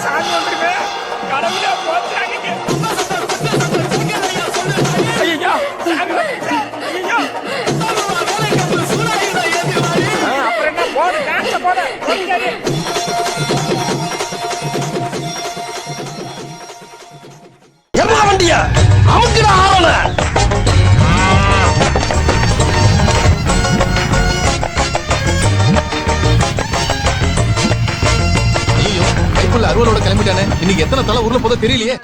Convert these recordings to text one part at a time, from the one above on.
சாமி வந்துருங்க கடவுளே போச்சாங்க ஐயோ சாமி ஐயோ அப்புறம் என்ன போடு டான்ஸ் போடு ஓடியாரு எவ்வளவு வண்டியா அமுக்குடா ஆவல ஐயோ கைக்குள்ள அறுவலோட கிளம்பிட்டானே இன்னைக்கு எத்தனை தலை ஊர்ல போதோ தெரியலையே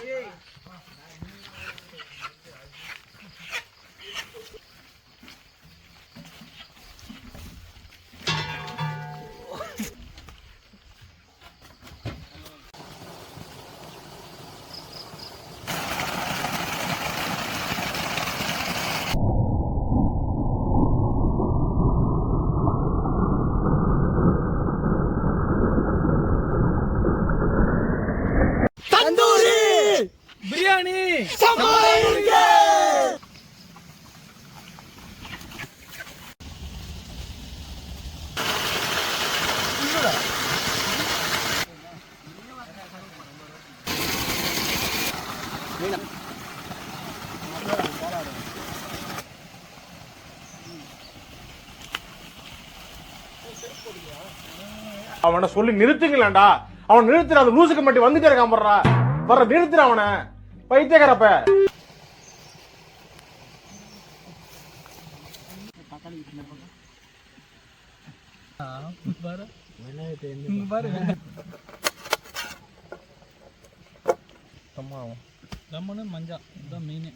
தந்தூரி பிரியாணி சமைங்க அவனை சொல்லி நிறுத்துங்களேன்டா அவன் நிறுத்துற அந்த லூசுக்கு மட்டும் வந்துட்டே இருக்கான் போடுறா வர்ற நிறுத்துற அவனை பைத்தியக்காரப்ப லெமனு மஞ்சா இதுதான் மெயின்.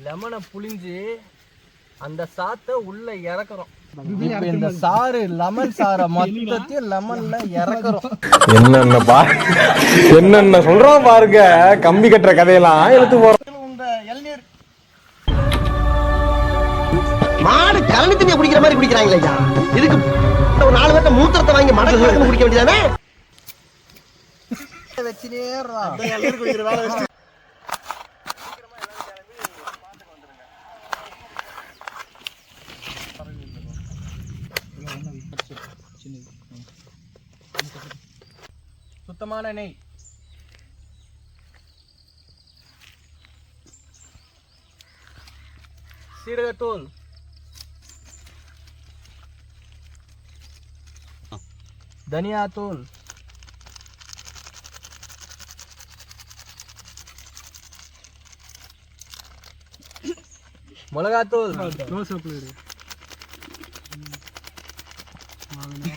லெமனை புளிஞ்சு அந்த சாத்தை உள்ள இறக்குறோம். இந்த சாறு லெமன் சாரை மொத்தத்தையும் லெமன்ல இறக்குறோம். என்னென்ன சொல்றான் பாருங்க கம்பி கட்டுற கதையெல்லாம் எடுத்து போறோம். இளநீர் மாடு கலனி தண்ணியை குடிக்கிற மாதிரி குடிக்கிறாங்களே ஐயா. இதுக்கு ஒரு 4 பேர்த்த மூத்திரத்தை வாங்கி மடக்கு குடிக்க வேண்டியதானே. வச்சுனே குடிக்கிற வேலை வச்சு சுத்தமான நெய் சீரகத்தூள் தனியாத்தூள் மிளகாத்தூள்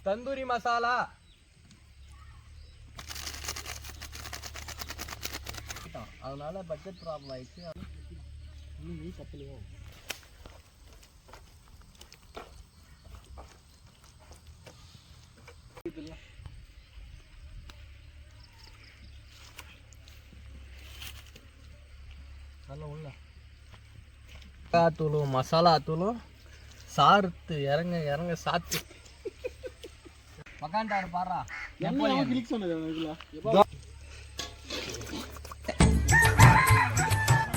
தந்தூரி மசாலா அதனால பட்ஜெட் ப்ராப்ளம் ஆயிடுச்சு. தூளும் மசாலா தூளும் சாறுத்து இறங்க இறங்க சாத்து மகாண்டாரு பாரா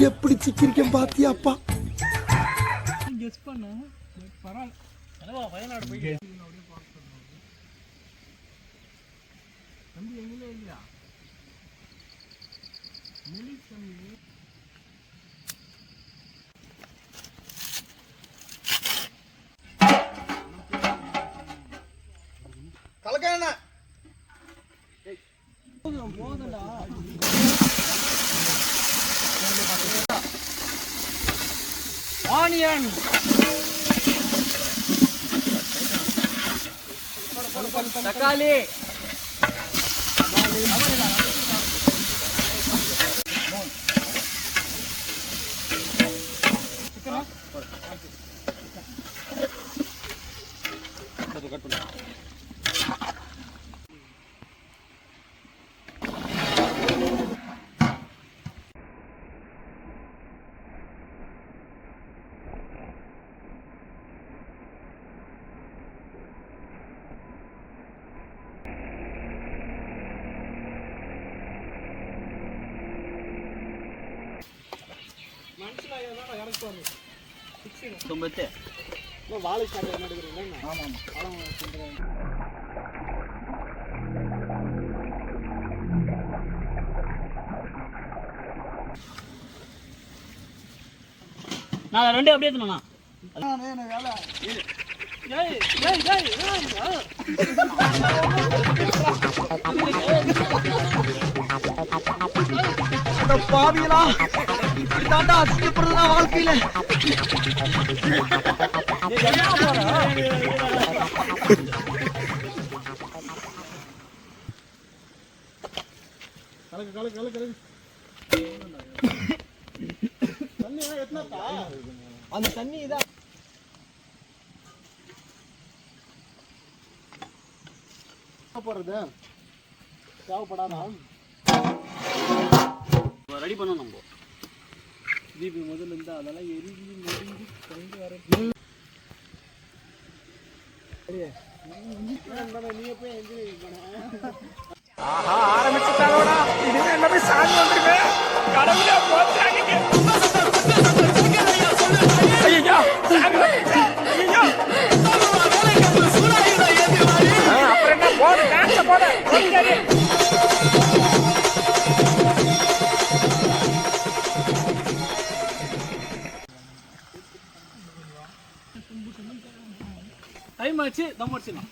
எப்படி சிக்கிரிக்கம் பாத்தியாப்பா கெஸ் பண்ண பரவாயில்ல வயநாடு போய் தம்பி எங்கேயுமே இல்லையா கலக்கான போதடா ஆனியன் தக்காளி தொம்பத்து வாழை சாப்பிட மாட்டேங்கிறீங்களா? ஆமாம் பழம் நான் ரெண்டு அப்படியே எடுத்துனா பாவியலா இப்படி தாண்டா அசிங்கப்படுறதா வாழ்க்கையில. அந்த தண்ணி இதான் போறது தேவைப்படாதா? ரெடி பண்ணோம் நம்ம தீபி முதல்ல இருந்தா அதெல்லாம் எரிஞ்சு முடிஞ்சு கொண்டு வர ஆஹா ஆரம்பிச்சுட்டானோடா. இனிமே எல்லாமே சாமி வந்துருங்க. கடவுளே போச்சாங்க. ஐயோ சாமி வந்துருச்சு. ஐயோ அப்புறம் என்ன போடு டான்ஸ் போடு ஓடிக்காதே. டைம் ஆச்சு தம் அடிச்சிடலாம்.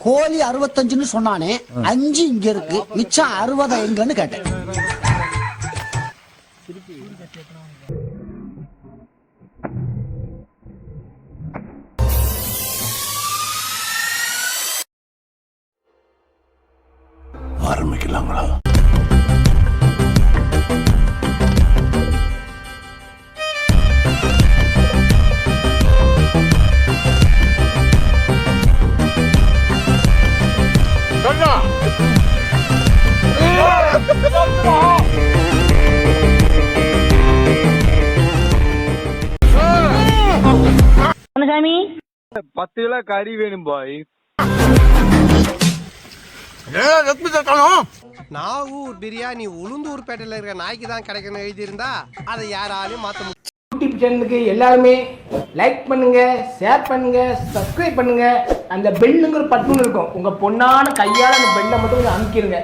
கோழி 65ன்னு சொன்னானே 5 இங்க இருக்கு மிச்சம் 60 எங்கன்னு கேட்டேன். ஆரம்பிக்கலாங்களா? சாமி 10 கிலோ கறி வேணும் பாய். நாகூர் பிரியாணி உளுந்தூர்பேட்டையில இருக்கிற நாய்க்கு தான் கிடைக்கணும் எழுதி இருந்தா அதை யாராலையும் மாத்த முடியும். யூடியூப் சேனலுக்கு எல்லாருமே லைக் பண்ணுங்க, ஷேர் பண்ணுங்க, சப்ஸ்கிரைப் பண்ணுங்க. அந்த பெல்லுங்கிற பட்டன் இருக்கும், உங்க பொண்ணான கையால அந்த பெல்லை மட்டும் கொஞ்சம் அமுக்கிடுங்க.